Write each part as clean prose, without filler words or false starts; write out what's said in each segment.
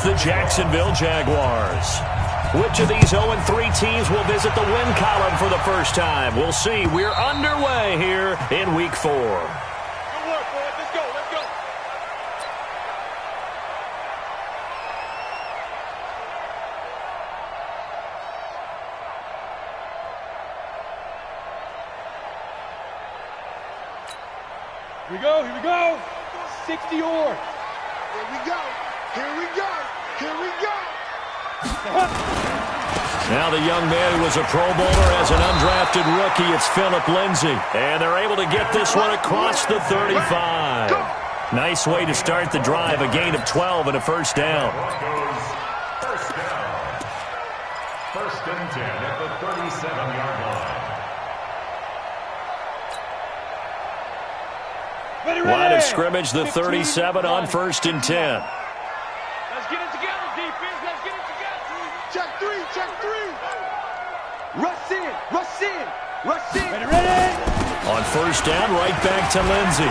against the Jacksonville Jaguars. Which of these 0-3 teams will visit the win column for the first time? We'll see. We're underway here in Week 4. Good work, boys. Let's go. Let's go. Here we go. Here we go. 60 or. Here we go. Here we go. Here we go. Now the young man who was a Pro Bowler as an undrafted rookie, it's Phillip Lindsay. And they're able to get this one across the 35. Nice way to start the drive, a gain of 12 and a first down. First down. First and 10 at the 37-yard line. Line of scrimmage, the 37 on first and 10. Let's get it together, defense. Let's get it together. Check three. Check three. Rush in. Rush in. Rush in. Ready, ready. On first down, right back to Lindsay.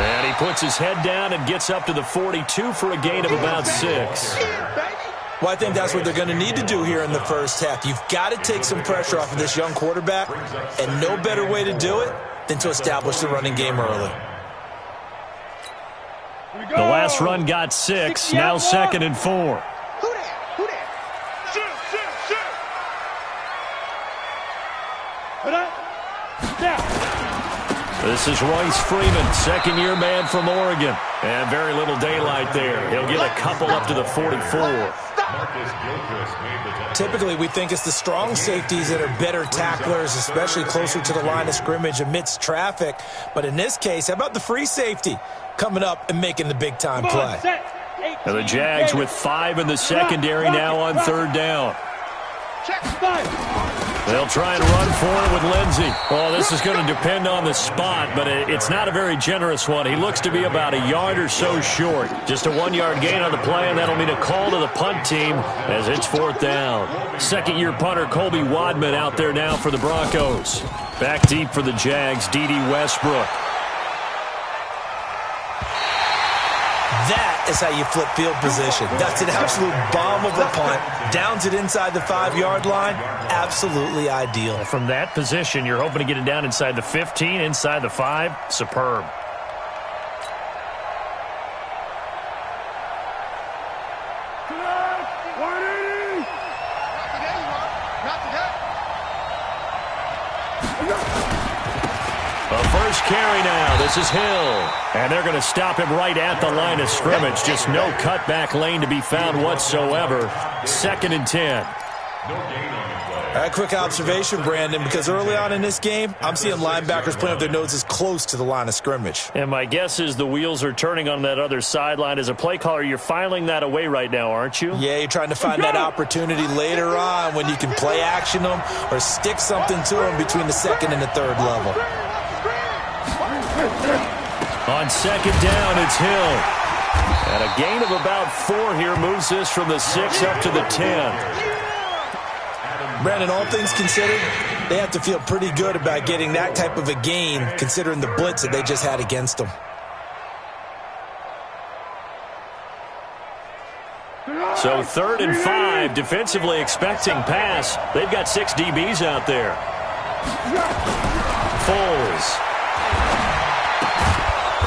And he puts his head down and gets up to the 42 for a gain of about 6. Well, I think that's what they're going to need to do here in the first half. You've got to take some pressure off of this young quarterback, and no better way to do it than to establish the running game early. The last run got 6, now 2nd and 4. Who that? Who that? Shoot, shoot, shoot. Put up. Down. This is Royce Freeman, second-year man from Oregon. And very little daylight there. He'll get a couple up to the 44. Typically, we think it's the strong safeties that are better tacklers, especially closer to the line of scrimmage amidst traffic. But in this case, how about the free safety coming up and making the big-time play? And the Jags with 5 in the secondary now on third down. Check five. They'll try and run for it with Lindsay. Well, this is going to depend on the spot, but it's not a very generous one. He looks to be about a yard or so short. Just a 1-yard gain on the play, and that'll mean a call to the punt team as it's fourth down. Second-year punter Colby Wadman out there now for the Broncos. Back deep for the Jags, D.D. Westbrook. That is how you flip field position. That's an absolute bomb of a punt. Downs it inside the 5-yard line. Absolutely ideal. From that position, you're hoping to get it down inside the 15, inside the 5. Superb. First carry now. This is Hill. And they're going to stop him right at the line of scrimmage. Just no cutback lane to be found whatsoever. Second and 10. A quick observation, Brandon, because early on in this game, I'm seeing linebackers playing with their noses close to the line of scrimmage. And my guess is the wheels are turning on that other sideline. As a play caller, you're filing that away right now, aren't you? Yeah, you're trying to find that opportunity later on when you can play action them or stick something to them between the second and the third level. On second down, it's Hill. And a gain of about 4 here moves this from the 6 up to the 10. Brandon, all things considered, they have to feel pretty good about getting that type of a gain considering the blitz that they just had against them. So 3rd and 5, defensively expecting pass. They've got 6 DBs out there. Foles.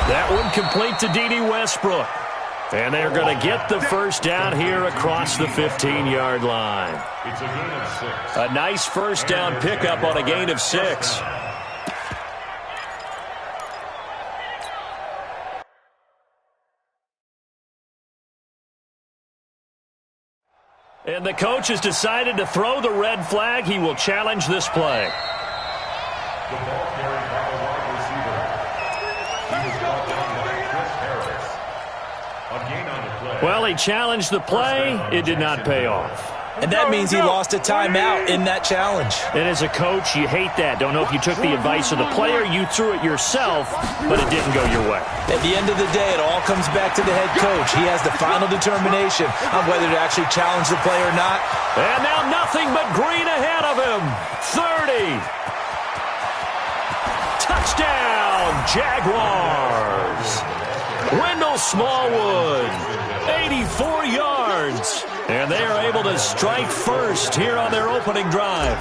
That one complete to D.D. Westbrook. And they're going to get the first down here across the 15-yard line. It's a gain of 6. A nice first down pickup on a gain of 6. And the coach has decided to throw the red flag. He will challenge this play. The ball carried by the wide receiver. He was brought down by Chris Harris. A gain on the play. Well, he challenged the play. It did not pay off. And that means he lost a timeout in that challenge. And as a coach, you hate that. Don't know if you took the advice of the player, you threw it yourself, but it didn't go your way. At the end of the day, it all comes back to the head coach. He has the final determination on whether to actually challenge the play or not. And now nothing but green ahead of him. 30. Touchdown, Jaguars. Wendell Smallwood, 84 yards. And they are able to strike first here on their opening drive.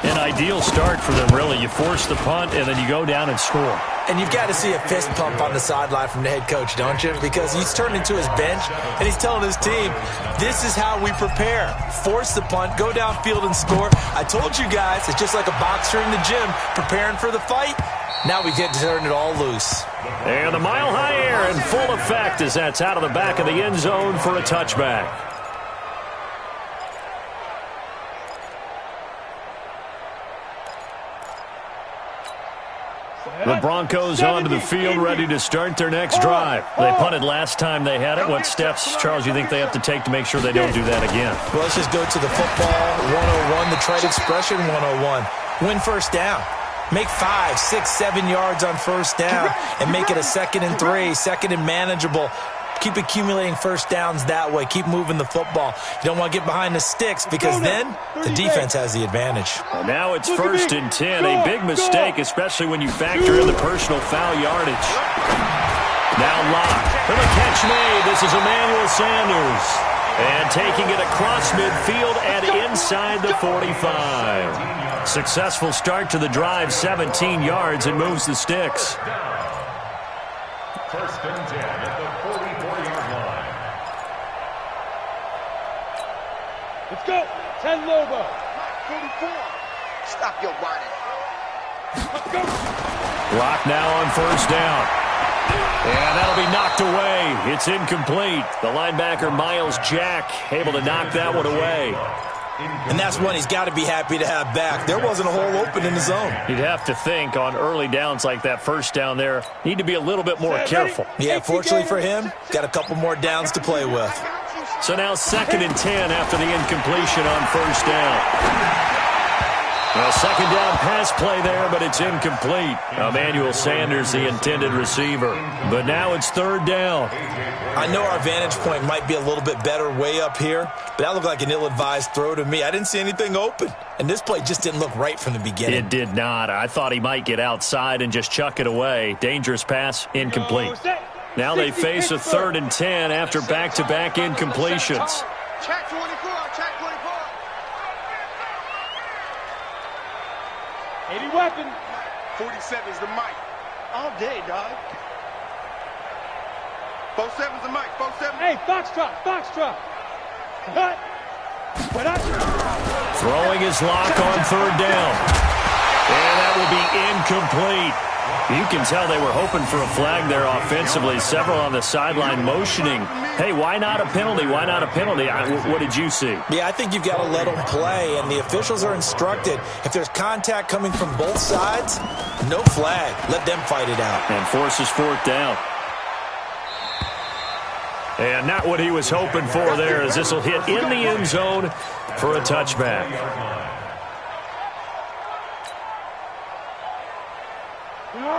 An ideal start for them, really. You force the punt, and then you go down and score. And you've got to see a fist pump on the sideline from the head coach, don't you? Because he's turned into his bench, and he's telling his team, this is how we prepare. Force the punt, go downfield and score. I told you guys, it's just like a boxer in the gym preparing for the fight. Now we get to turn it all loose. And the mile-high air in full effect as that's out of the back of the end zone for a touchback. The Broncos onto the field, ready to start their next drive. They punted last time they had it. What steps, Charles, you think they have to take to make sure they don't do that again? Well, let's just go to the football 101, the trade expression 101. Win first down. Make 5, 6, 7 yards on first down and make it a 2nd and 3, 2nd and manageable. Keep accumulating first downs that way. Keep moving the football. You don't want to get behind the sticks because then the defense has the advantage. And now it's 1st and 10. A big mistake, especially when you factor in the personal foul yardage. Now Locke for the catch made. This is Emmanuel Sanders. And taking it across midfield and inside the 45. Successful start to the drive, 17 yards, and moves the sticks. 1st and 10 at the 44-yard line. Let's go. 10 Lobo. 44. Stop your whining. Let's go. Lock now on first down. And that'll be knocked away. It's incomplete. The linebacker, Miles Jack, able to knock that one away. And that's one he's got to be happy to have back. There wasn't a hole open in the zone. You'd have to think on early downs like that first down there, need to be a little bit more careful. Yeah, fortunately for him, got a couple more downs to play with. So now 2nd and 10 after the incompletion on first down. A 2nd down pass play there, but it's incomplete. Emmanuel Sanders, the intended receiver. But now it's 3rd down. I know our vantage point might be a little bit better way up here, but that looked like an ill-advised throw to me. I didn't see anything open, and this play just didn't look right from the beginning. It did not. I thought he might get outside and just chuck it away. Dangerous pass, incomplete. Now they face a 3rd and 10 after back-to-back incompletions. Check 24. Check 24. 80 weapon. 47's the mic. All day, dog. 47's the mic. 47. Hey, Foxtrot. Foxtrot. Cut. What up? Throwing his lock on 3rd down. And that will be incomplete. You can tell they were hoping for a flag there offensively. Several on the sideline motioning. Hey, why not a penalty? Why not a penalty? What did you see? Yeah, I think you've got to let them play, and the officials are instructed. If there's contact coming from both sides, no flag. Let them fight it out. And forces 4th down. And not what he was hoping for there, as this will hit in the end zone for a touchback.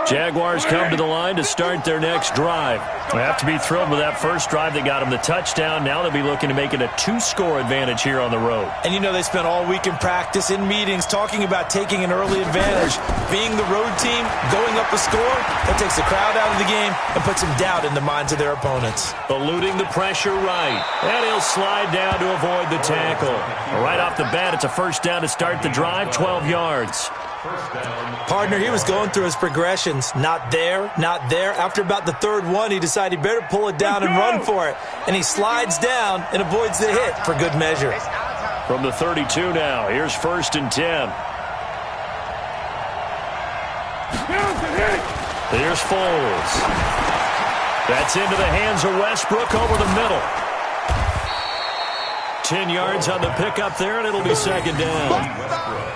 Jaguars come to the line to start their next drive. They have to be thrilled with that first drive that got them the touchdown. Now they'll be looking to make it a 2-score advantage here on the road. And you know they spent all week in practice, in meetings, talking about taking an early advantage. Being the road team, going up the score, that takes the crowd out of the game and puts some doubt in the minds of their opponents. Eluding the pressure right. And he'll slide down to avoid the tackle. Right off the bat, it's a first down to start the drive, 12 yards. Partner, he was going through his progressions. Not there, not there. After about the 3rd one, he decided he better pull it down and run for it. And he slides down and avoids the hit for good measure. From the 32 now, here's 1st and 10. Here's Foles. That's into the hands of Westbrook over the middle. 10 yards on the pickup there, and it'll be 2nd down.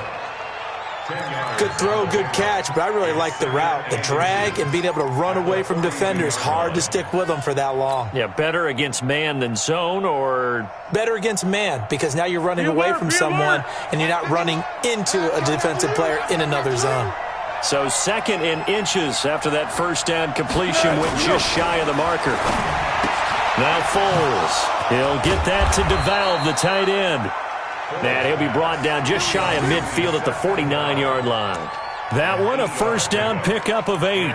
Good throw, good catch, but I really like the route. The drag and being able to run away from defenders. Hard to stick with them for that long. Yeah, better against man than zone, or? Better against man, because now you're running away from someone and you're not running into a defensive player in another zone. So 2nd and inches after that first down completion went just shy of the marker. Now Foles. He'll get that to DeValve, the tight end. And he'll be brought down just shy of midfield at the 49-yard line. That one, a first down pickup of 8.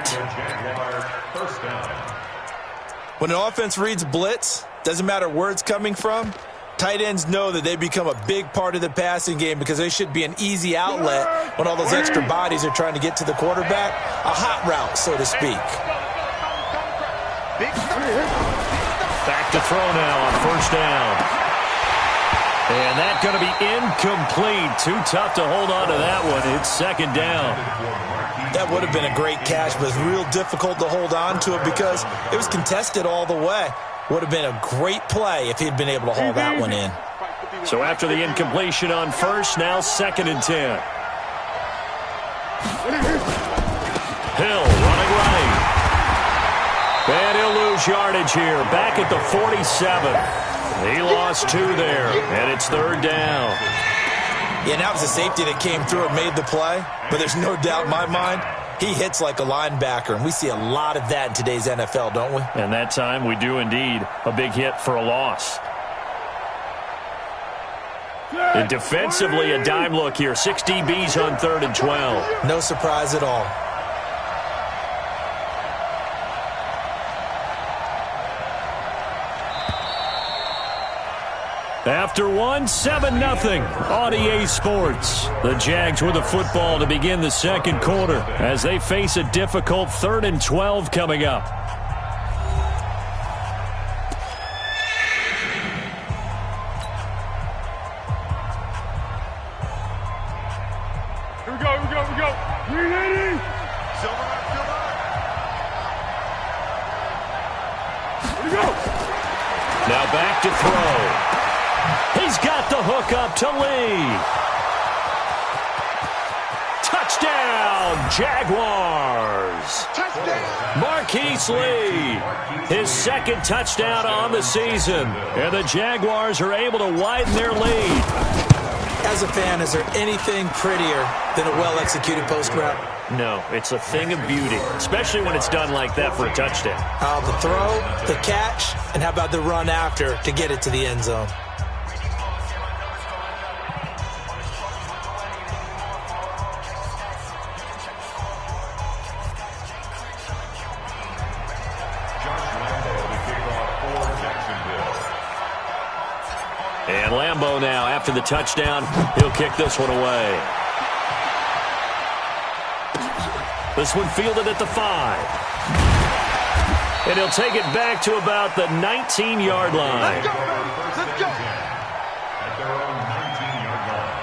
When an offense reads blitz, Doesn't matter where it's coming from. Tight ends know that they become a big part of the passing game because they should be an easy outlet when all those extra bodies are trying to get to the quarterback. A hot route, so to speak. Back to throw now on first down. And that's going to be incomplete. Too tough to hold on to that one. It's second down. That would have been a great catch, but it's real difficult to hold on to it because it was contested all the way. Would have been a great play if he'd been able to haul that one in. So after the incompletion on first, now 2nd and 10. Hill running right. And he'll lose yardage here. Back at the 47. He lost 2 there, and it's 3rd down. Yeah, that was a safety that came through and made the play, but there's no doubt in my mind he hits like a linebacker, and we see a lot of that in today's NFL, don't we? And that time we do indeed. A big hit for a loss. And defensively, a dime look here. 6 DBs on 3rd and 12. No surprise at all. After one, 7-0 on EA Sports. The Jags with the football to begin the second quarter as they face a difficult 3rd and 12 coming up. Here we go. Ready? Silver up. Here we go. Now back to throw. He's got the hook up to Lee. Touchdown, Jaguars. Touchdown. Marquise Lee, his 2nd touchdown on the season. And the Jaguars are able to widen their lead. As a fan, is there anything prettier than a well-executed post route? No, it's a thing of beauty, especially when it's done like that for a touchdown. The throw, the catch, and how about the run after to get it to the end zone? And Lambeau now, after the touchdown, he'll kick this one away. This one fielded at the 5. And he'll take it back to about the 19-yard line. Let's go. At their own 19-yard line.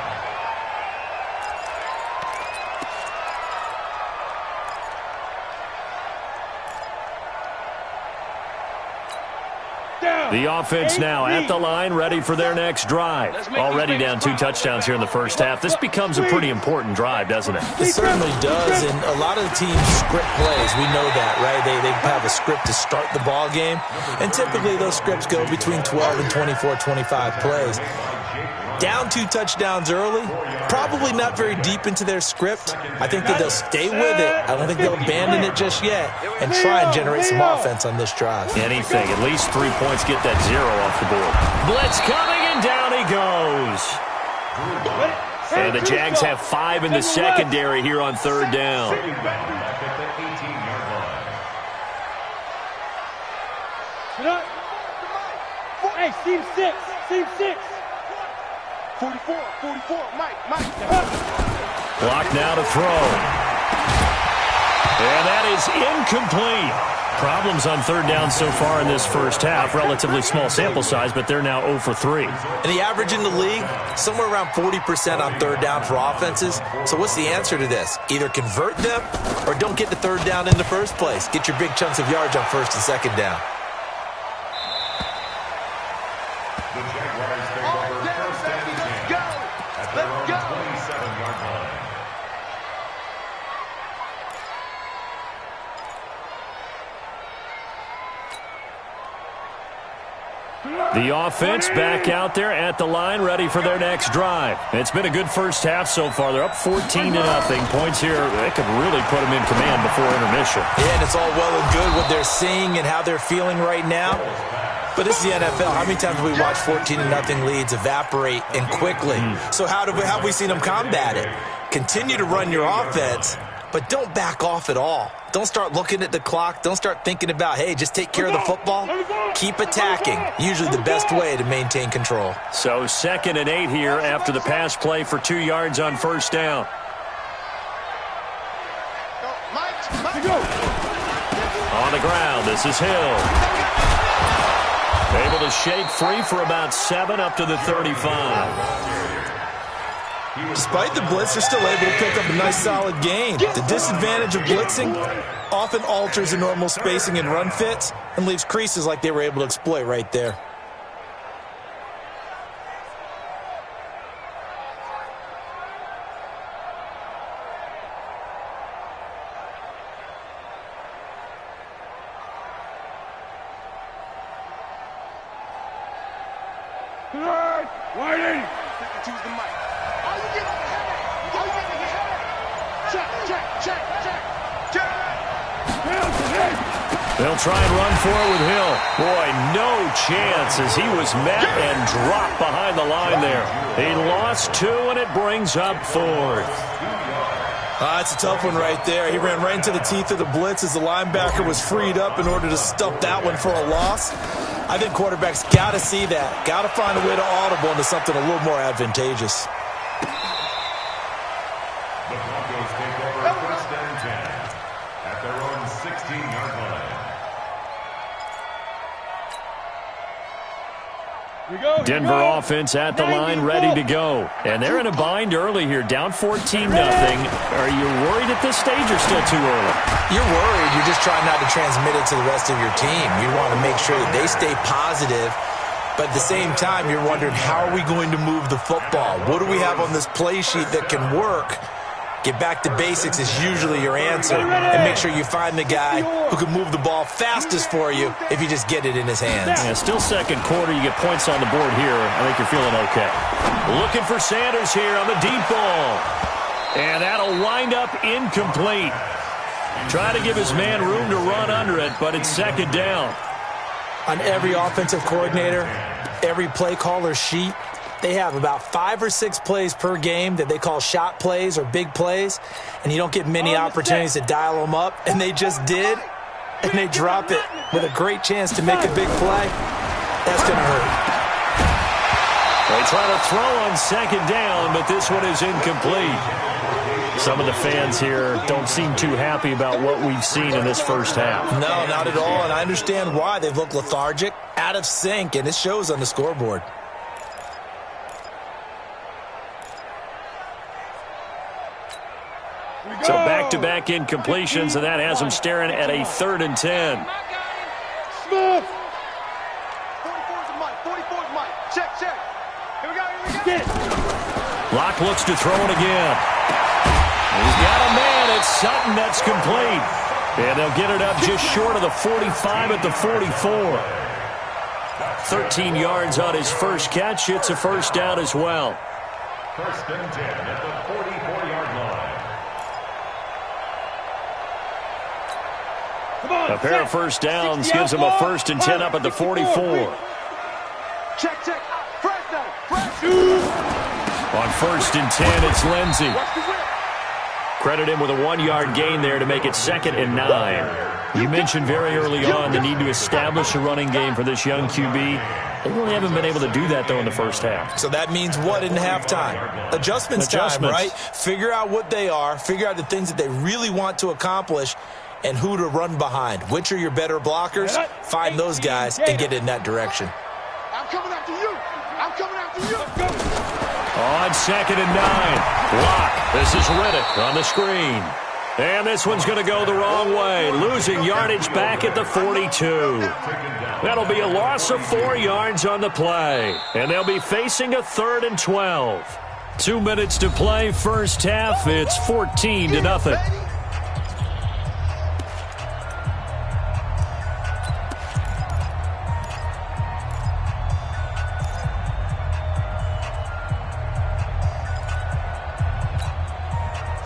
The offense now at the line, ready for their next drive. Already down 2 touchdowns here in the first half. This becomes a pretty important drive, doesn't it? It certainly does, and a lot of the teams script plays. We know that, right? They have a script to start the ball game, and typically those scripts go between 12 and 24, 25 plays. Down 2 touchdowns early, probably not very deep into their script. I think that they'll stay with it. I don't think they'll abandon it just yet and try and generate some offense on this drive. Anything, at least 3 points, get that 0 off the board. Blitz coming, and down he goes. And the Jags have 5 in the secondary here on 3rd down. Hey, seam 6. 44, Mike. Block now to throw. And that is incomplete. Problems on 3rd down so far in this first half. Relatively small sample size, but they're now 0 for 3. And the average in the league, somewhere around 40% on 3rd down for offenses. So what's the answer to this? Either convert them or don't get to 3rd down in the first place. Get your big chunks of yards on 1st and 2nd down. The Jaguars take over 1st and 10 at their own 27-yard line. The offense back out there at the line, ready for their next drive. It's been a good first half so far. They're up 14-0. Points here, they could really put them in command before intermission. Yeah, and it's all well and good what they're seeing and how they're feeling right now. But this is the NFL. How many times have we watched 14-0 leads evaporate and quickly? So how have we seen them combat it? Continue to run your offense, but don't back off at all. Don't start looking at the clock. Don't start thinking about, hey, just take care of the football. Keep attacking. Usually the best way to maintain control. So 2nd and 8 here after the pass play for 2 yards on first down. On the ground, this is Hill. Able to shake free for about 7 up to the 35. Despite the blitz, they're still able to pick up a nice solid gain. The disadvantage of blitzing often alters the normal spacing and run fits and leaves creases like they were able to exploit right there. They'll try and run for it with Hill. Boy, no chance as he was met and dropped behind the line there. He lost 2, and it brings up 4th. That's a tough one right there. He ran right into the teeth of the blitz as the linebacker was freed up in order to stuff that one for a loss. I think quarterbacks got to see that. Got to find a way to audible into something a little more advantageous. The Broncos take over 1st and 10 at their own 16-yard line. Denver offense at the line, ready to go. And they're in a bind early here, down 14-0. Are you worried at this stage or still too early? You're worried. You're just trying not to transmit it to the rest of your team. You want to make sure that they stay positive. But at the same time, you're wondering, how are we going to move the football? What do we have on this play sheet that can work? Get back to basics is usually your answer. And make sure you find the guy who can move the ball fastest for you if you just get it in his hands. Yeah, still second quarter. You get points on the board here. I think you're feeling okay. Looking for Sanders here on the deep ball. And that'll wind up incomplete. Try to give his man room to run under it, but it's 2nd down. On every offensive coordinator, every play caller sheet, they have about 5 or 6 plays per game that they call shot plays or big plays, and you don't get many opportunities to dial them up, and they just did, and they drop it with a great chance to make a big play. That's going to hurt. They try to throw on 2nd down, but this one is incomplete. Some of the fans here don't seem too happy about what we've seen in this first half. No, not at all, and I understand why. They've looked lethargic, out of sync, and it shows on the scoreboard. So back-to-back incompletions, and that has them staring at a 3rd and 10. Smith! 44's Mike. 44's Mike. Check. Here we go. Locke looks to throw it again. He's got a man. It's Sutton. That's complete. And they'll get it up just short of the 45 at the 44. 13 yards on his first catch. It's a first down as well. 1st and 10 at the 44-yard line. A pair of first downs gives them a 1st and 10 up at the 44. Check. Fresh now. On 1st and 10, it's Lindsey. Credit him with a 1-yard gain there to make it 2nd and 9. You mentioned very early on the need to establish a running game for this young QB. They really haven't been able to do that, though, in the first half. So that means what in halftime? Adjustments time, right? Figure out what they are. Figure out the things that they really want to accomplish and who to run behind. Which are your better blockers? Find those guys and get in that direction. I'm coming after you. I'm coming after you. On 2nd and 9. Locke. This is Riddick on the screen. And this one's going to go the wrong way. Losing yardage back at the 42. That'll be a loss of 4 yards on the play. And they'll be facing a 3rd and 12. 2 minutes to play first half. It's 14-0.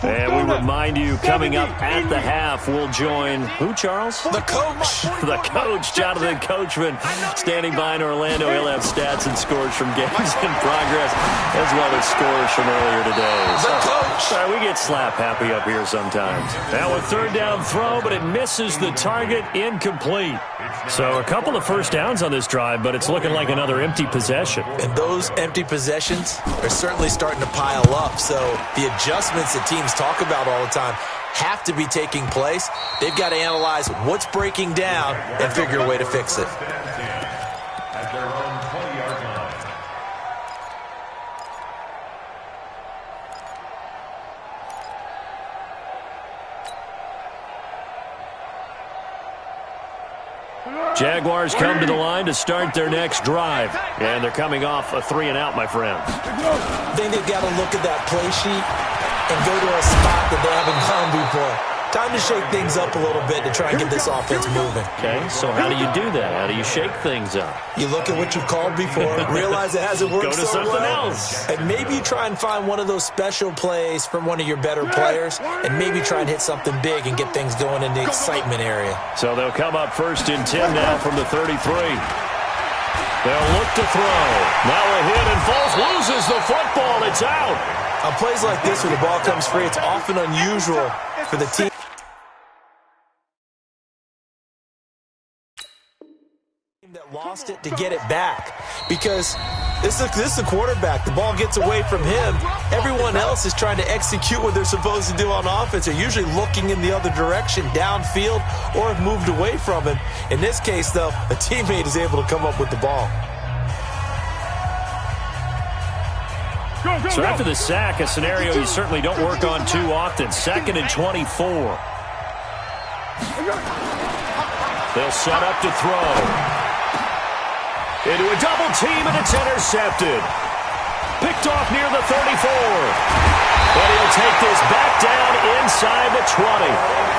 And we remind you, coming up at the half, we'll join who, Charles? The coach. The coach, Jonathan Coachman, standing by in Orlando. He'll have stats and scores from games in progress, as well as scores from earlier today. The coach. We get slap happy up here sometimes. Now a third down throw, but it misses the target, incomplete. So a couple of first downs on this drive, but it's looking like another empty possession. And those empty possessions are certainly starting to pile up. So the adjustments that teams talk about all the time have to be taking place. They've got to analyze what's breaking down and figure a way to fix it. At their own 20-yard line. Jaguars come to the line to start their next drive. And they're coming off a 3-and-out, my friends. I think they've got to look at that play sheet and go to a spot that they haven't gone before. Time to shake things up a little bit to try and get this offense moving. Okay, so how do you do that? How do you shake things up? You look at what you've called before, realize it hasn't worked Go to so something well, else. and maybe you try and find one of those special plays from one of your better players, and maybe try and hit something big and get things going in the excitement area. So they'll come up 1st and 10 now from the 33. They'll look to throw. Now a hit, and Foles loses the football. It's out. On plays like this, when the ball comes free, it's often unusual for the team that lost it to get it back, because this is the quarterback. The ball gets away from him. Everyone else is trying to execute what they're supposed to do on offense. They're usually looking in the other direction, downfield, or have moved away from him. In this case, though, a teammate is able to come up with the ball. So after the sack, a scenario you certainly don't work on too often. 2nd and 24. They'll set up to throw. Into a double team, and it's intercepted. Picked off near the 34. But he'll take this back down inside the 20.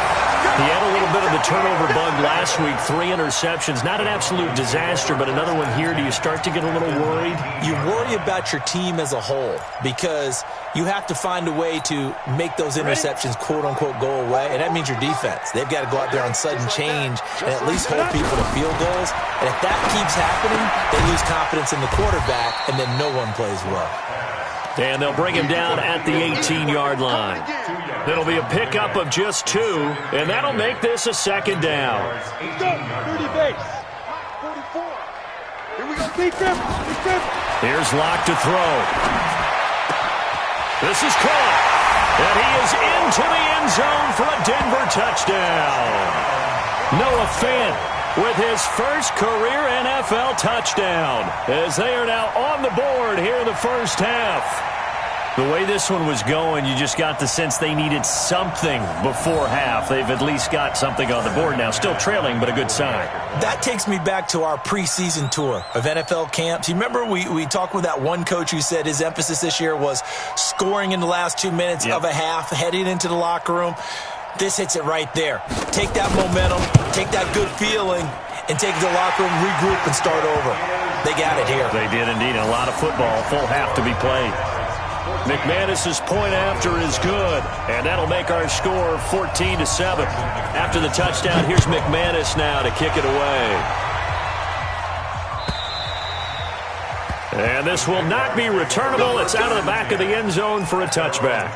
He had a little bit of the turnover bug last week, 3 interceptions. Not an absolute disaster, but another one here. Do you start to get a little worried? You worry about your team as a whole, because you have to find a way to make those interceptions, quote-unquote, go away, and that means your defense. They've got to go out there on sudden change and at least hold people to field goals. And if that keeps happening, they lose confidence in the quarterback, and then no one plays well. And they'll bring him down at the 18-yard line. It'll be a pickup of just 2, and that'll make this a 2nd down. 30 base. 44. Here we go. Defense. Here's Locke to throw. This is caught. And he is into the end zone for a Denver touchdown. Noah Fant with his first career NFL touchdown, as they are now on the board here in the first half. The way this one was going, you just got the sense they needed something before half. They've at least got something on the board now. Still trailing, but a good sign. That takes me back to our preseason tour of NFL camps. You remember we talked with that one coach who said his emphasis this year was scoring in the last 2 minutes of a half, heading into the locker room. This hits it right there. Take that momentum, take that good feeling, and take it to the locker room, regroup, and start over. They got it here. They did indeed. A lot of football, full half to be played. McManus's point after is good, and that'll make our score 14-7. After the touchdown, here's McManus now to kick it away. And this will not be returnable. It's out of the back of the end zone for a touchback.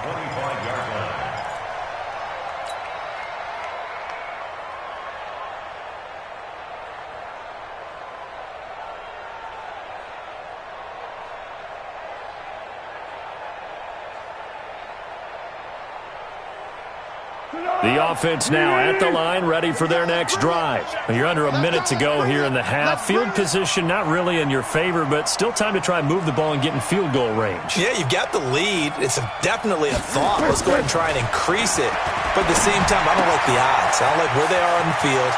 The offense now at the line, ready for their next drive. You're under a minute to go here in the half. Field position not really in your favor, but still time to try and move the ball and get in field goal range. Yeah, you've got the lead. It's definitely a thought. Let's go ahead and try and increase it. But at the same time, I don't like the odds. I don't like where they are on the field.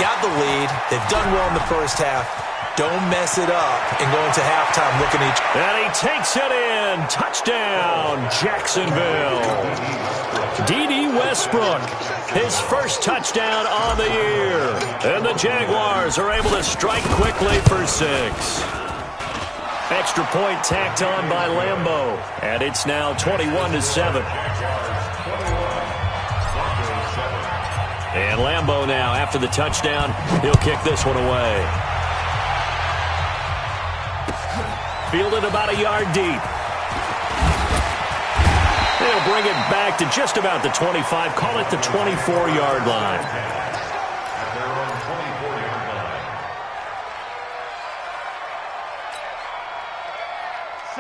Got the lead. They've done well in the first half. Don't mess it up and go into halftime looking at each. And he takes it in. Touchdown, Jacksonville. D.D. Westbrook, his first touchdown on the year. And the Jaguars are able to strike quickly for 6. Extra point tacked on by Lambeau. And it's now 21-7. And Lambeau now, after the touchdown, he'll kick this one away. Fielded about a yard deep. They'll bring it back to just about the 25. Call it the 24-yard line. At their own 24-yard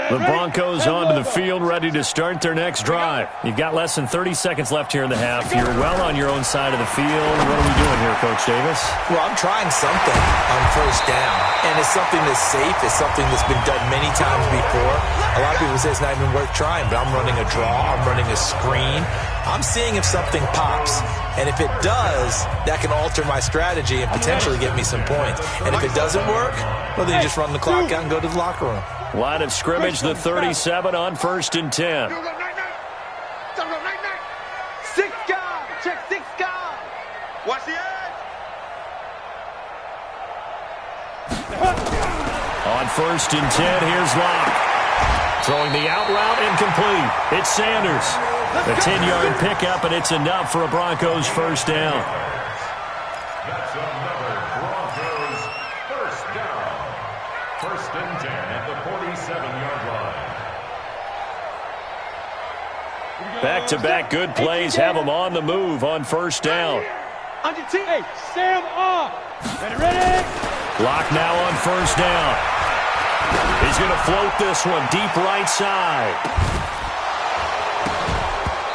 line. The Broncos onto the field, ready to start their next drive. You've got less than 30 seconds left here in the half. You're well on your own side of the field. What are we doing here, Coach Davis? Well, I'm trying something on first down, and it's something that's safe. It's something that's been done many times before. A lot of people say it's not even worth trying, but I'm running a draw. I'm running a screen. I'm seeing if something pops, and if it does, that can alter my strategy and potentially get me some points. And if it doesn't work, well, then you just run the clock out and go to the locker room. Line of scrimmage, the 37 on 1st and 10. Six guard. Check six guard. Watch the edge. On 1st and 10, here's Locke. Throwing the out route, incomplete. It's Sanders. A 10-yard pickup, and it's enough for a Broncos first down. That's another Broncos first down. 1st and 10 at the 47-yard line. Back-to-back good plays have them on the move on first down. Under T. Hey, Sam off. Ready? Locke now on first down. He's going to float this one deep right side.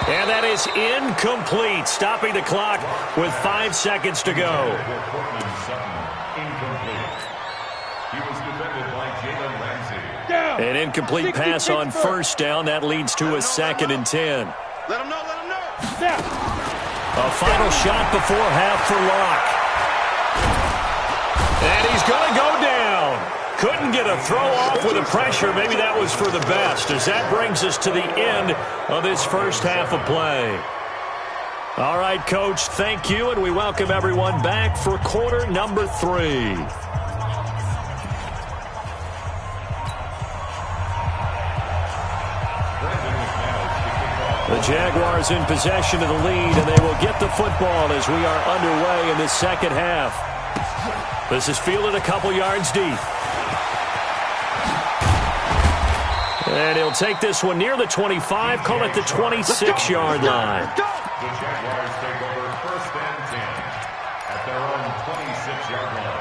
And that is incomplete, stopping the clock with 5 seconds to go. Incomplete. He was defended by Jalen Ramsey. An incomplete pass on first down. That leads to a 2nd and 10. Let him know, let him know. A final shot before half for Locke. And he's going to go down. Couldn't get a throw off with the pressure. Maybe that was for the best, as that brings us to the end of this first half of play. All right, Coach, thank you, and we welcome everyone back for quarter number 3. The Jaguars in possession of the lead, and they will get the football as we are underway in this second half. This is fielded a couple yards deep. And he'll take this one near the 25, call it the 26-yard line. The Jaguars take over 1st and 10 at their own 26-yard line.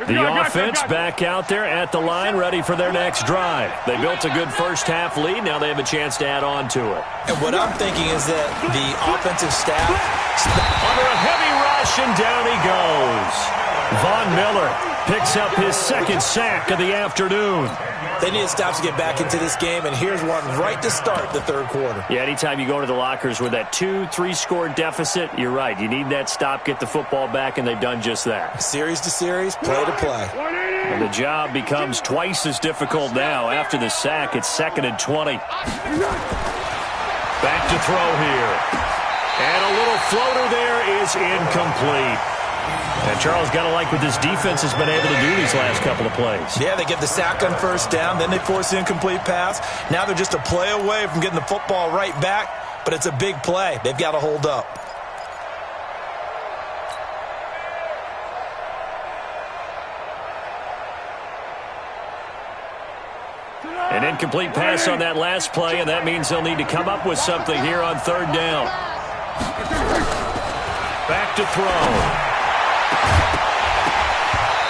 The offense back out there at the line, ready for their next drive. They built a good first half lead. Now they have a chance to add on to it. And what I'm thinking is that the offensive staff... Under a heavy rush, and down he goes. Von Miller picks up his 2nd sack of the afternoon. They need stops to get back into this game, and here's one right to start the third quarter. Yeah, anytime you go to the lockers with that 2-3 deficit, you're right. You need that stop, get the football back, and they've done just that. Series to series, play to play. And the job becomes twice as difficult now. After the sack, it's 2nd and 20. Back to throw here. And a little floater there is incomplete. And Charles, got to like what this defense has been able to do these last couple of plays. Yeah, they get the sack on first down, then they force the incomplete pass. Now they're just a play away from getting the football right back, but it's a big play. They've got to hold up. An incomplete pass on that last play, and that means they'll need to come up with something here on 3rd down. Back to throw.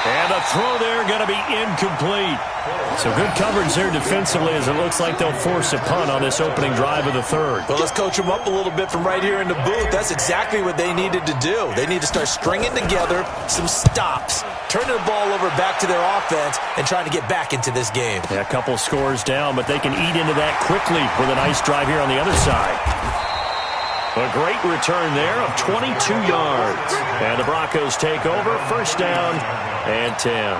And the throw there going to be incomplete. So good coverage there defensively, as it looks like they'll force a punt on this opening drive of the 3rd. Well, let's coach them up a little bit from right here in the booth. That's exactly what they needed to do. They need to start stringing together some stops, turning the ball over back to their offense, and trying to get back into this game. Yeah, a couple scores down, but they can eat into that quickly with a nice drive here on the other side. A great return there of 22 yards. And the Broncos take over, 1st down and 10.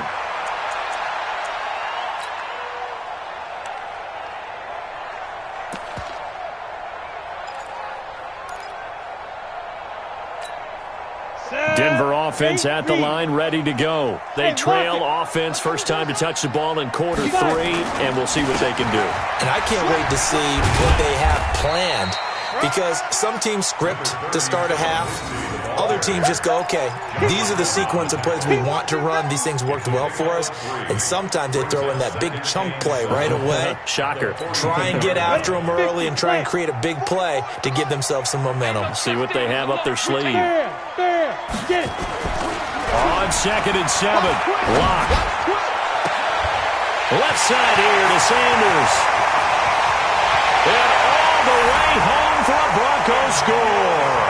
Denver offense at the line, ready to go. They trail offense, first time to touch the ball in quarter 3, and we'll see what they can do. And I can't wait to see what they have planned, because some teams script to start a half. Other teams just go, okay, these are the sequence of plays we want to run. These things worked well for us. And sometimes they throw in that big chunk play right away. Shocker. Try and get after them early and try and create a big play to give themselves some momentum. See what they have up their sleeve. On 2nd and 7. Lock. Left side here to Sanders. And all the way home for a Broncos score.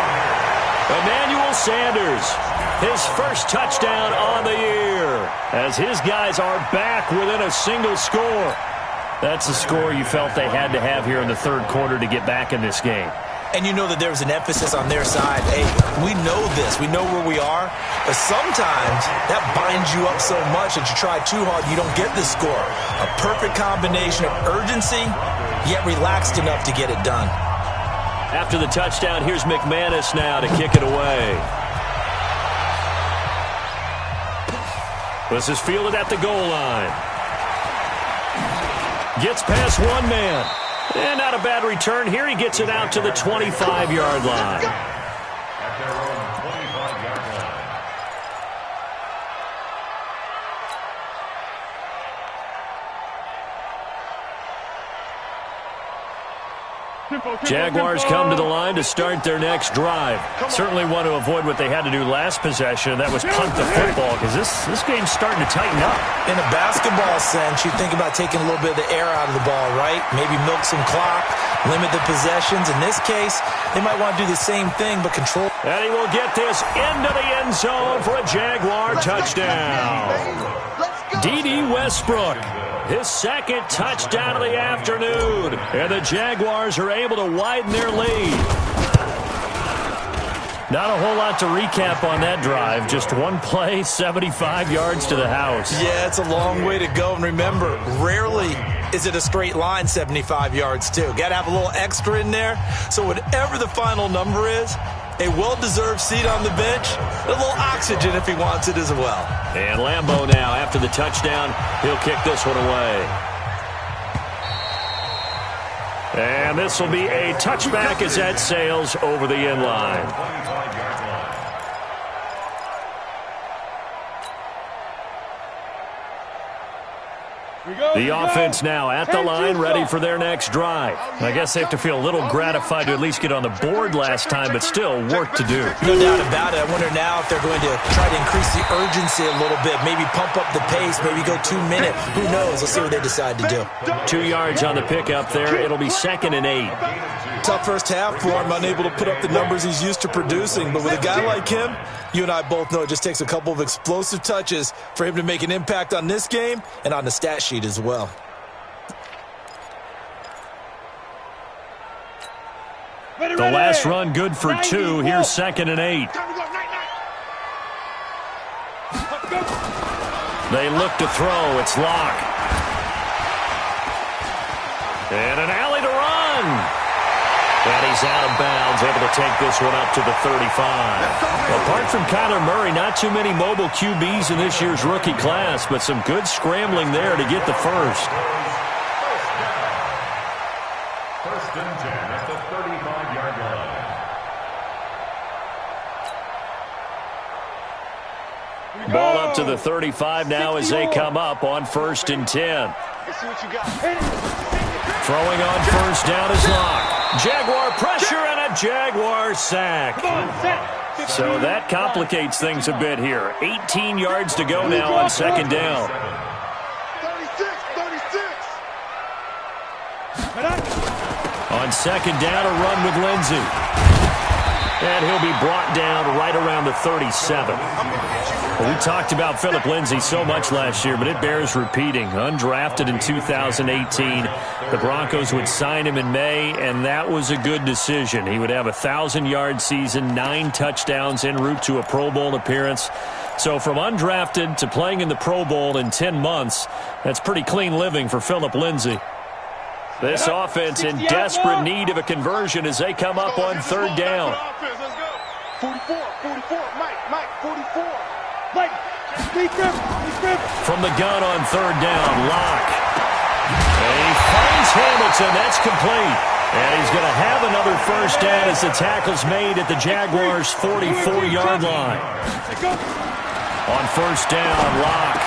Emmanuel Sanders, his first touchdown on the year, as his guys are back within a single score. That's a score you felt they had to have here in the 3rd quarter to get back in this game. And you know that there's an emphasis on their side. Hey, we know this. We know where we are. But sometimes that binds you up so much that you try too hard, you don't get the score. A perfect combination of urgency, yet relaxed enough to get it done. After the touchdown, here's McManus now to kick it away. This is fielded at the goal line. Gets past one man. And not a bad return here. He gets it out to the 25-yard line. At their own 25-yard line. Jaguars come to the line to start their next drive. Certainly want to avoid what they had to do last possession. That was punt the football, because this game's starting to tighten up. In a basketball sense, you think about taking a little bit of the air out of the ball, right? Maybe milk some clock, limit the possessions. In this case, they might want to do the same thing, but control. And he will get this into the end zone for a Jaguar touchdown. D.D. Westbrook, his 2nd touchdown of the afternoon. And the Jaguars are able to widen their lead. Not a whole lot to recap on that drive. Just one play, 75 yards to the house. Yeah, it's a long way to go. And remember, rarely is it a straight line 75 yards, too. Got to have a little extra in there. So whatever the final number is, a well-deserved seat on the bench, a little oxygen if he wants it as well. And Lambeau now, after the touchdown, he'll kick this one away. And this will be a touchback as that sails over the end line. 25-yard line. The offense now at the line, ready for their next drive. I guess they have to feel a little gratified to at least get on the board last time, but still work to do. No doubt about it. I wonder now if they're going to try to increase the urgency a little bit, maybe pump up the pace, maybe go 2-minute. Who knows? Let's see what they decide to do. 2 yards on the pickup there. It'll be 2nd and 8. Tough first half for him, unable to put up the numbers he's used to producing. But with a guy like him, you and I both know it just takes a couple of explosive touches for him to make an impact on this game and on the stat sheet as well. The last run good for 2. Here's 2nd and 8. They look to throw. It's Locke. And an alley to run. And he's out of bounds, able to take this one up to the 35. Apart from Kyler Murray, not too many mobile QBs in this year's rookie class, but some good scrambling there to get the first. First and 10 at the 35-yard line. Ball up to the 35 now as they come up on 1st and 10. Let's see what you got. Throwing on 1st down is Locke. Jaguar pressure and a Jaguar sack. So that complicates things a bit here. 18 yards to go now on 2nd down. 36. On 2nd down, a run with Lindsey. And he'll be brought down right around the 37. Well, we talked about Phillip Lindsay so much last year, but it bears repeating. Undrafted in 2018. The Broncos would sign him in May, and that was a good decision. He would have a 1,000-yard season, 9 touchdowns en route to a Pro Bowl appearance. So from undrafted to playing in the Pro Bowl in 10 months, that's pretty clean living for Phillip Lindsay. This offense in desperate need of a conversion as they come up on 3rd down. 44, 44, Mike, 44. Mike, speak him. From the gun on third down, Locke. And he finds Hamilton. That's complete. And he's going to have another first down as the tackle's made at the Jaguars' 44-yard line. On first down, Locke.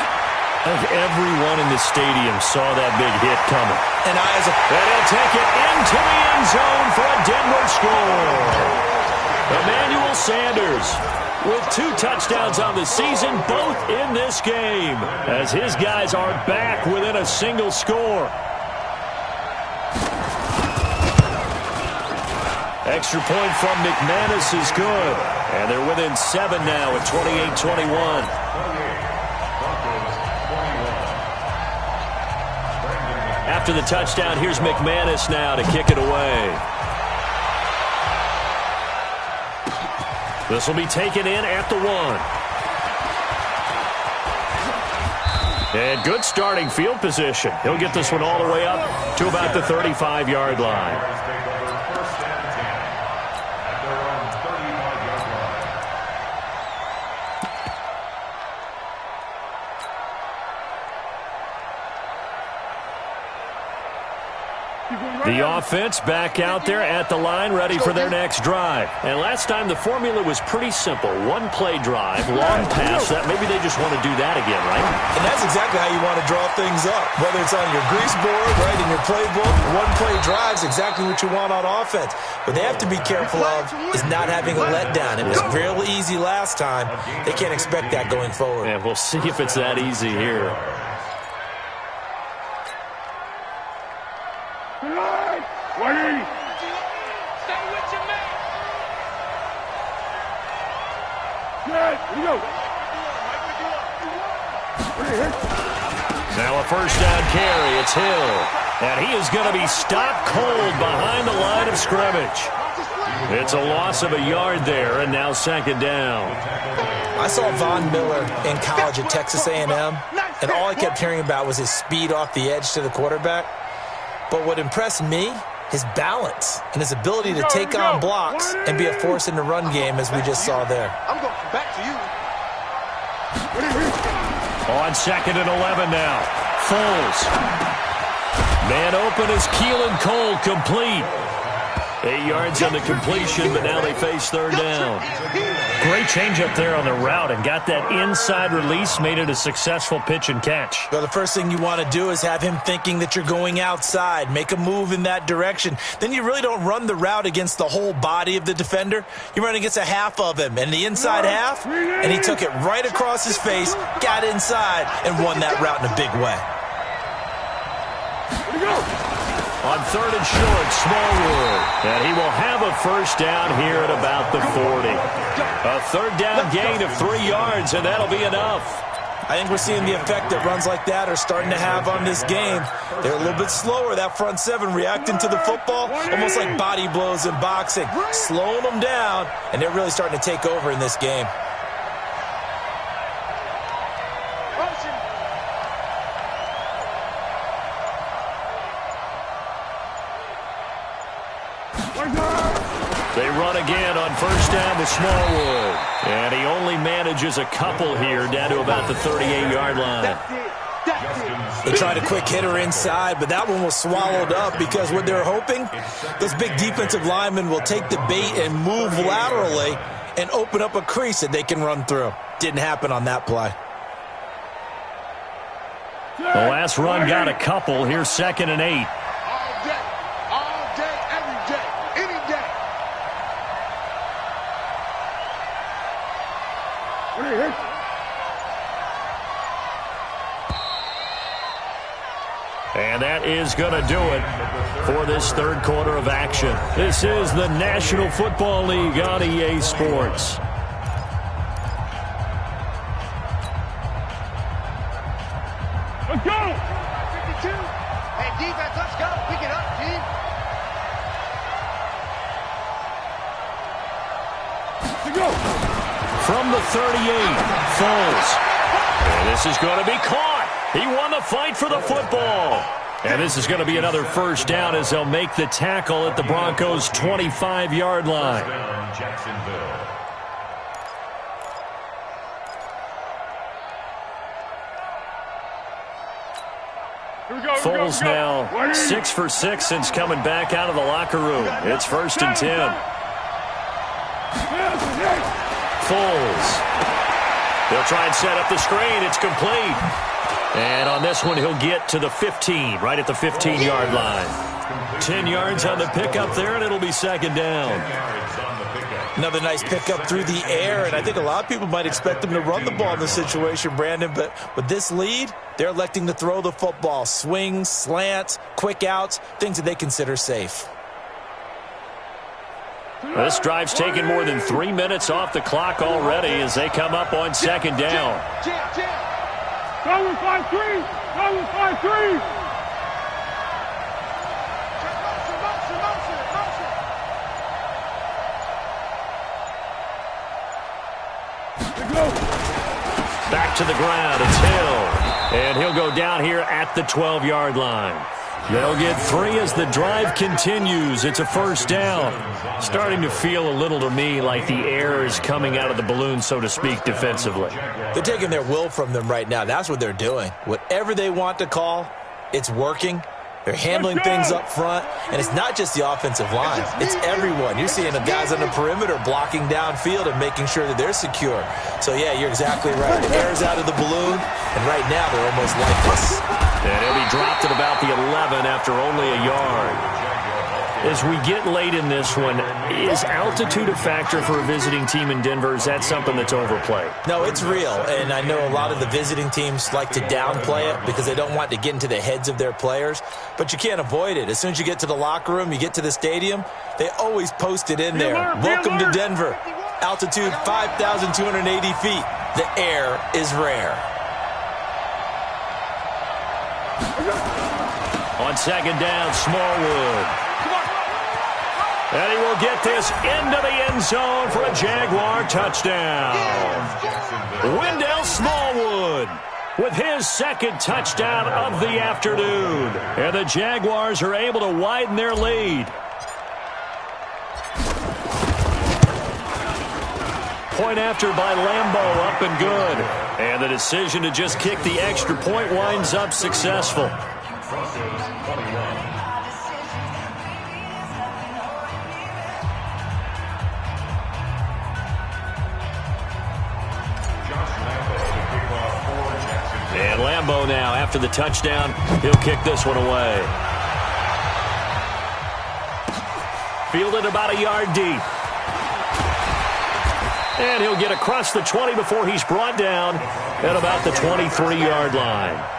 I think everyone in the stadium saw that big hit coming. And he'll take it into the end zone for a Denver score. Emmanuel Sanders with 2 touchdowns on the season, both in this game, as his guys are back within a single score. Extra point from McManus is good. And they're within 7 now at 28-21. After the touchdown, here's McManus now to kick it away. This will be taken in at the 1. And good starting field position. He'll get this one all the way up to about the 35-yard line. The offense back out there at the line, ready for their next drive. And last time the formula was pretty simple. 1-play drive, long pass. That maybe they just want to do that again, right? And that's exactly how you want to draw things up. Whether it's on your grease board, right, in your playbook, 1-play drive is exactly what you want on offense. What they have to be careful of is not having a letdown. It was real easy last time. They can't expect that going forward. And we'll see if it's that easy here. Now a first down carry. It's Hill. And he is going to be stopped cold behind the line of scrimmage. It's a loss of a yard there, and now second down. I saw Von Miller in college at Texas A&M, and all I kept hearing about was his speed off the edge to the quarterback. But what impressed me, his balance and his ability to take on blocks and be a force in the run game, as we just saw there. I'm going back to you. On second and 11 now. Foles. Man open is Keelan Cole, complete. 8 yards on the completion, but now they face third down. Great change up there on the route and got that inside release, made it a successful pitch and catch. Well, the first thing you want to do is have him thinking that you're going outside, make a move in that direction. Then you really don't run the route against the whole body of the defender. You run against a half of him, and the inside half, and he took it right across his face, got inside, and won that route in a big way. On third and short, Smallwood. And he will have a first down here at about the 40. A third down gain of 3 yards, and that'll be enough. I think we're seeing the effect that runs like that are starting to have on this game. They're a little bit slower, that front seven, reacting to the football, almost like body blows in boxing, slowing them down, and they're really starting to take over in this game. They run again on first down with Smallwood. And he only manages a couple here down to about the 38-yard line. They tried a quick hitter inside, but that one was swallowed up because what they're hoping, those big defensive linemen will take the bait and move laterally and open up a crease that they can run through. Didn't happen on that play. The last run got a couple. Here's second and 8. And that is going to do it for this third quarter of action. This is the National Football League on EA Sports. Let's go! 52. Hey, defense, let's go. Pick it up, team. Let's go! From the 38, Foles. And this is going to be caught. He won the fight for the football. And this is going to be another first down as they'll make the tackle at the Broncos' 25-yard line. Foles now 6 for 6 since coming back out of the locker room. It's 1st and 10. Foles. He'll try and set up the screen. It's complete. And on this one, he'll get to the 15, right at the 15-yard line. 10 yards on the pickup there, and it'll be 2nd down. Another nice pickup through the air, and I think a lot of people might expect them to run the ball in this situation, Brandon, but with this lead, they're electing to throw the football. Swings, slants, quick outs, things that they consider safe. This drive's taken more than 3 minutes off the clock already as they come up on 2nd down. Go with 5-3! Go with 5-3! Back to the ground. It's Hill. And he'll go down here at the 12-yard line. They'll get 3 as the drive continues. It's a 1st down. Starting to feel a little to me like the air is coming out of the balloon, so to speak, defensively. They're taking their will from them right now. That's what they're doing. Whatever they want to call, it's working. They're handling things up front, and it's not just the offensive line. It's everyone. You're seeing the guys on the perimeter blocking downfield and making sure that they're secure. So, yeah, you're exactly right. The air's out of the balloon, and right now they're almost lifeless. And he'll be dropped at about the 11 after only a yard. As we get late in this one, is altitude a factor for a visiting team in Denver? Is that something that's overplayed? No, it's real, and I know a lot of the visiting teams like to downplay it because they don't want to get into the heads of their players, but you can't avoid it. As soon as you get to the locker room, you get to the stadium, they always post it in there. Welcome to Denver. Altitude 5,280 feet. The air is rare. On 2nd down, Smallwood. And he will get this into the end zone for a Jaguar touchdown. Wendell Smallwood with his 2nd touchdown of the afternoon. And the Jaguars are able to widen their lead. Point after by Lambeau, up and good. And the decision to just kick the extra point winds up successful. And Lambeau now, after the touchdown, he'll kick this one away. Fielded about a yard deep. And he'll get across the 20 before he's brought down at about the 23-yard line.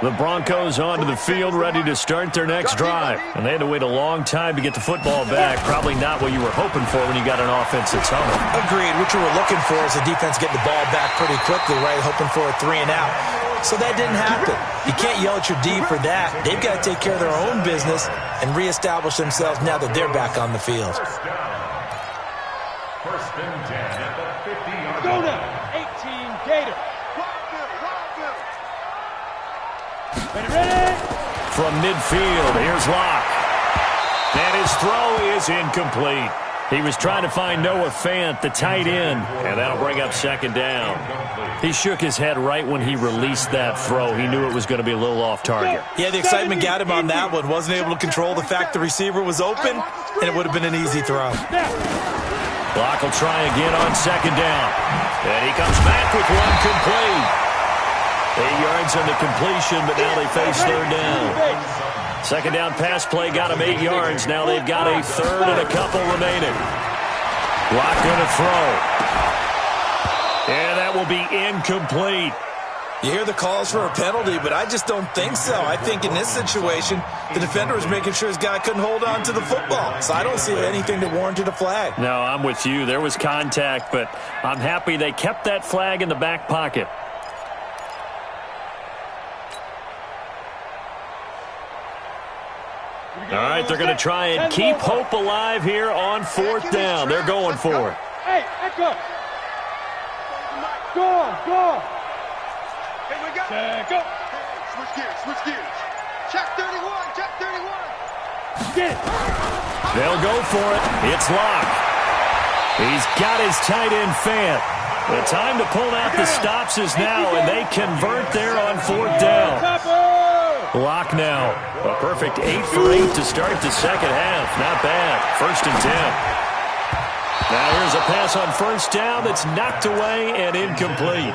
The Broncos onto the field, ready to start their next drive. And they had to wait a long time to get the football back. Probably not what you were hoping for when you got an offense that's humming. Agreed. What you were looking for is the defense getting the ball back pretty quickly, right? Hoping for a 3 and out. So that didn't happen. You can't yell at your D for that. They've got to take care of their own business and reestablish themselves now that they're back on the field. 1st and 10 at the 50-yard line. Go now. 18 Gator. Ready? From midfield, here's Locke. And his throw is incomplete. He was trying to find Noah Fant, the tight end, and that'll bring up 2nd down. He shook his head right when he released that throw. He knew it was going to be a little off target. Yeah, the excitement got him on that one. Wasn't able to control the fact the receiver was open, and it would have been an easy throw. Locke will try again on 2nd down. And he comes back with one complete. 8 yards on the completion, but now they face 3rd down. 2nd down pass play got them 8 yards. Now they've got a 3rd and a couple remaining. Locke going to throw. And that will be incomplete. You hear the calls for a penalty, but I just don't think so. I think in this situation, the defender was making sure his guy couldn't hold on to the football. So I don't see anything that warranted a flag. No, I'm with you. There was contact, but I'm happy they kept that flag in the back pocket. All right, they're going to try and keep hope alive here on 4th down. They're going for it. Hey, echo. Go. Here we go. Go. Switch gears. Check 31. They'll go for it. It's Locke. He's got his tight end fan. The time to pull out the stops is now, and they convert there on 4th down. Locke now. A perfect 8 for 8 to start the second half. Not bad. 1st and 10. Now here's a pass on 1st down that's knocked away and incomplete.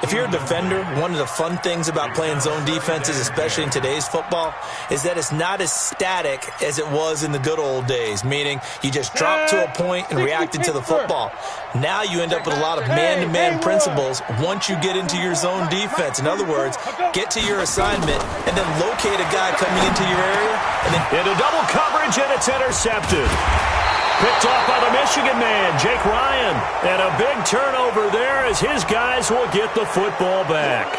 If you're a defender, one of the fun things about playing zone defenses, especially in today's football, is that it's not as static as it was in the good old days, meaning you just dropped to a point and reacted to the football. Now you end up with a lot of man-to-man principles once you get into your zone defense. In other words, get to your assignment and then locate a guy coming into your area. And then into double coverage, and it's intercepted. Picked off by the Michigan man, Jake Ryan. And a big turnover there as his guys will get the football back.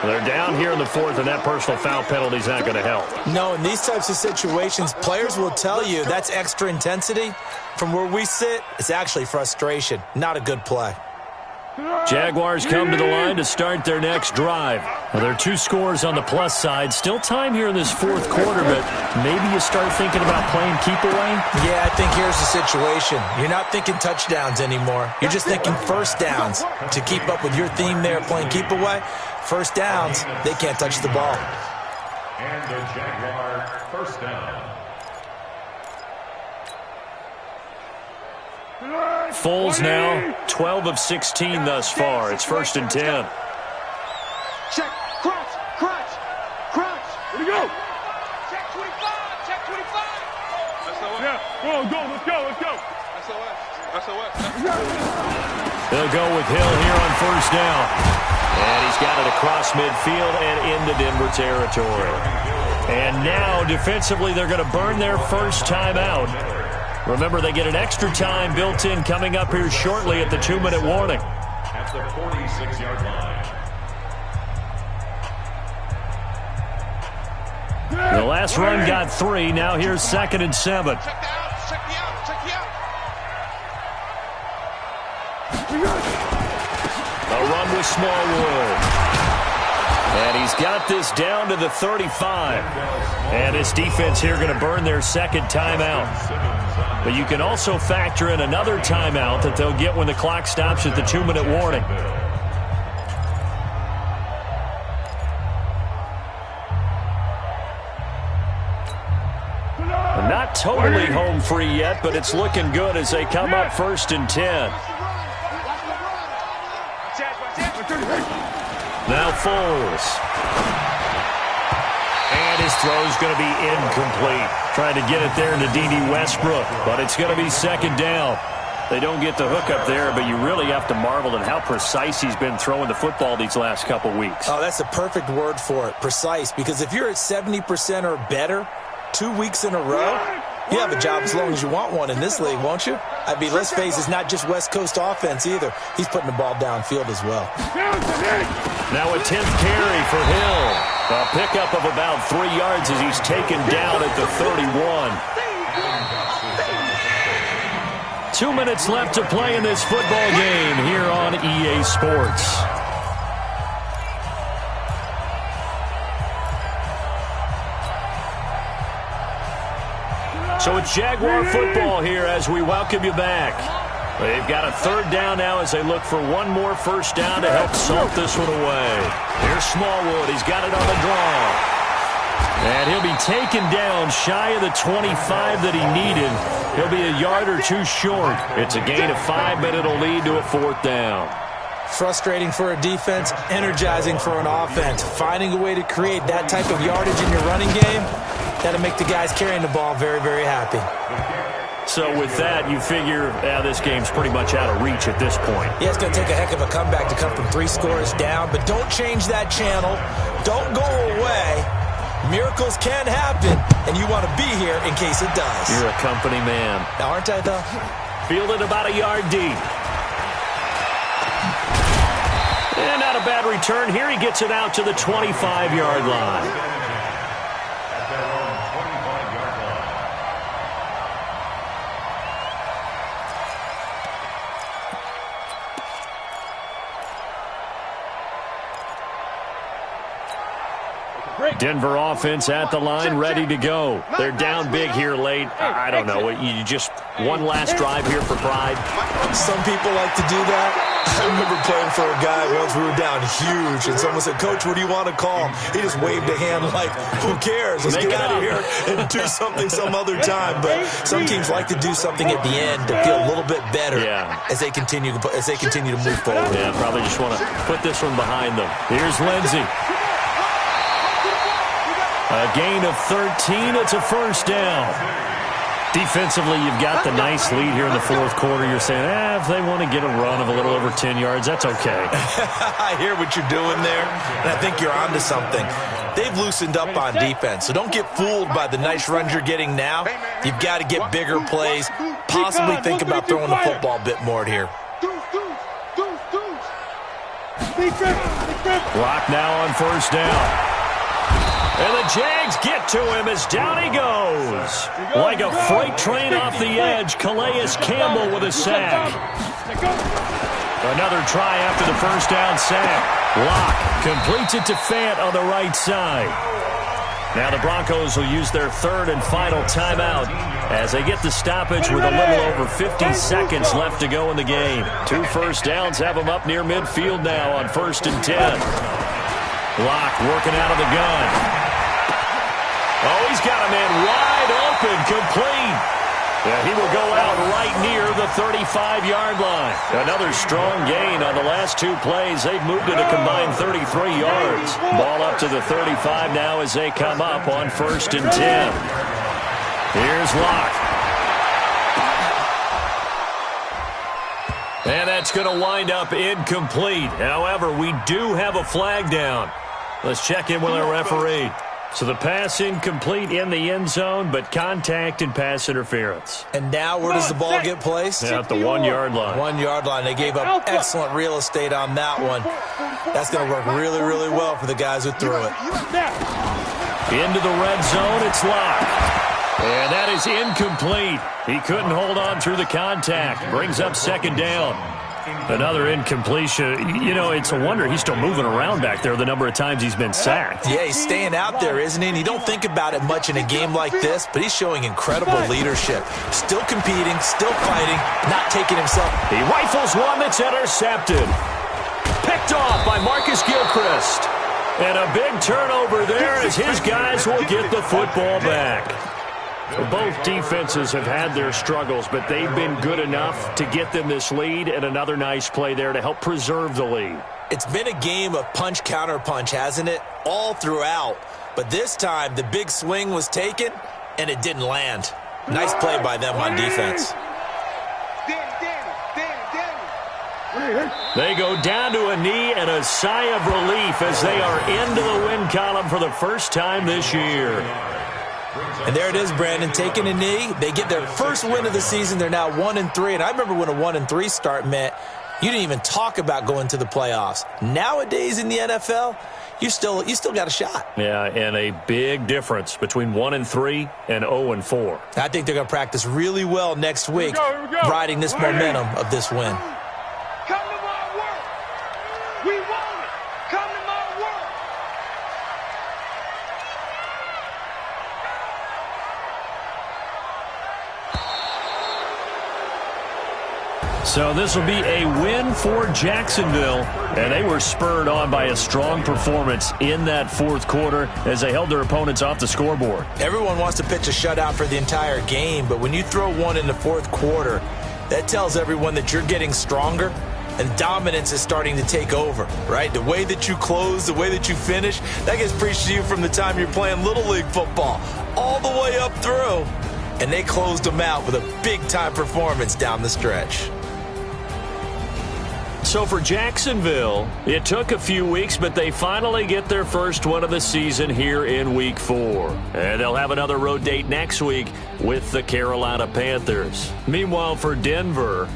They're down here in the 4th, and that personal foul penalty is not going to help. No, in these types of situations, players will tell you that's extra intensity. From where we sit, it's actually frustration. Not a good play. Jaguars come to the line to start their next drive. Well, there are 2 scores on the plus side. Still time here in this 4th quarter, but maybe you start thinking about playing keep away? Yeah, I think here's the situation. You're not thinking touchdowns anymore. You're just thinking 1st downs. To keep up with your theme there, playing keep away, 1st downs, they can't touch the ball. And the Jaguar 1st down. Foles now, 12 of 16 thus far. It's 1st and 10. Check, crunch, crunch, crunch. Here we go. Check 25, check 25. SOS. Yeah, go, let's go. SOS. They'll go with Hill here on 1st down. And he's got it across midfield and into Denver territory. And now, defensively, they're going to burn their first timeout. Remember, they get an extra time built in coming up here shortly at the 2-minute warning. At the 46-yard line. The last run got 3. Now here's 2nd and 7. Check the out, check the out, check the out. A run with Smallwood. And he's got this down to the 35. And his defense here going to burn their 2nd timeout. But you can also factor in another timeout that they'll get when the clock stops at the 2-minute warning. Not totally home free yet, but it's looking good as they come up 1st and 10. Now Foles. And his throw's going to be incomplete. Trying to get it there into D.D. Westbrook, but it's going to be 2nd down. They don't get the hook up there, but you really have to marvel at how precise he's been throwing the football these last couple weeks. Oh, that's a perfect word for it, precise, because if you're at 70% or better 2 weeks in a row, you have a job as long as you want one in this league, won't you? I mean, let's face it, it's not just West Coast offense either. He's putting the ball downfield as well. Now a 10th carry for Hill. A pickup of about 3 yards as he's taken down at the 31. 2 minutes left to play in this football game here on EA Sports. So it's Jaguar football here as we welcome you back. They've got a 3rd down now as they look for one more 1st down to help salt this one away. Here's Smallwood. He's got it on the draw. And he'll be taken down shy of the 25 that he needed. He'll be a yard or 2 short. It's a gain of 5, but it'll lead to a 4th down. Frustrating for a defense, energizing for an offense. Finding a way to create that type of yardage in your running game, that'll make the guys carrying the ball very, very happy. So with that, you figure this game's pretty much out of reach at this point. Yeah, it's going to take a heck of a comeback to come from 3 scores down, but don't change that channel. Don't go away. Miracles can happen, and you want to be here in case it does. You're a company man. Aren't I, though? Fielded about a yard deep. And not a bad return. Here he gets it out to the 25-yard line. Denver offense at the line, ready to go. They're down big here late. I don't know. You just one last drive here for pride. Some people like to do that. I remember playing for a guy once. We were down huge, and someone said, "Coach, what do you want to call him?" He just waved a hand like, "Who cares? Let's get out of here and do something some other time." But some teams like to do something at the end to feel a little bit better as they continue to move forward. Yeah, probably just want to put this one behind them. Here's Lindsey. A gain of 13. It's a first down. Defensively, you've got the nice lead here in the fourth quarter. You're saying, if they want to get a run of a little over 10 yards, that's okay. I hear what you're doing there, and I think you're onto something. They've loosened up on defense, so don't get fooled by the nice runs you're getting now. You've got to get bigger plays, possibly think about throwing the football a bit more here. Clock now on first down. And the Jags get to him as down he goes. Like a freight train off the edge, Calais Campbell with a sack. Another try after the first down sack. Locke completes it to Fant on the right side. Now the Broncos will use their third and final timeout as they get the stoppage with a little over 50 seconds left to go in the game. 2 first downs have them up near midfield now on 1st and 10. Locke working out of the gun. Oh, he's got a man wide open, complete. Yeah, he will go out right near the 35-yard line. Another strong gain on the last 2 plays. They've moved it a combined 33 yards. Ball up to the 35 now as they come up on 1st and 10. Here's Locke. And that's going to wind up incomplete. However, we do have a flag down. Let's check in with our referee. So the pass incomplete in the end zone, but contact and pass interference. And now where does the ball get placed? Yeah, at the 1-yard line. 1-yard line. They gave up excellent real estate on that one. That's going to work really, really well for the guys who threw it. Into the red zone, it's Locke. And that is incomplete. He couldn't hold on through the contact. Brings up 2nd down. Another incompletion. You know, it's a wonder he's still moving around back there the number of times he's been sacked. Yeah, he's staying out there, isn't he? And you don't think about it much in a game like this, but he's showing incredible leadership. Still competing, still fighting, not taking himself. He rifles one that's intercepted. Picked off by Marcus Gilchrist. And a big turnover there as his guys will get the football back. Both defenses have had their struggles, but they've been good enough to get them this lead, and another nice play there to help preserve the lead. It's been a game of punch-counter-punch, hasn't it? All throughout. But this time, the big swing was taken, and it didn't land. Nice play by them on defense. They go down to a knee and a sigh of relief as they are into the win column for the first time this year. And there it is, Brandon, taking a knee. They get their first win of the season. They're now 1-3. And I remember when a 1-3 start meant you didn't even talk about going to the playoffs. Nowadays in the NFL, you still got a shot. Yeah, and a big difference between 1-3 and 0-4. I think they're going to practice really well next week, riding this momentum of this win. Come to my work. We want it. Come to my work. So this will be a win for Jacksonville, and they were spurred on by a strong performance in that fourth quarter as they held their opponents off the scoreboard. Everyone wants to pitch a shutout for the entire game, but when you throw one in the fourth quarter, that tells everyone that you're getting stronger and dominance is starting to take over, right? The way that you close, the way that you finish, that gets preached to you from the time you're playing Little League football all the way up through. And they closed them out with a big-time performance down the stretch. So for Jacksonville, it took a few weeks, but they finally get their first win of the season here in Week 4. And they'll have another road date next week with the Carolina Panthers. Meanwhile, for Denver,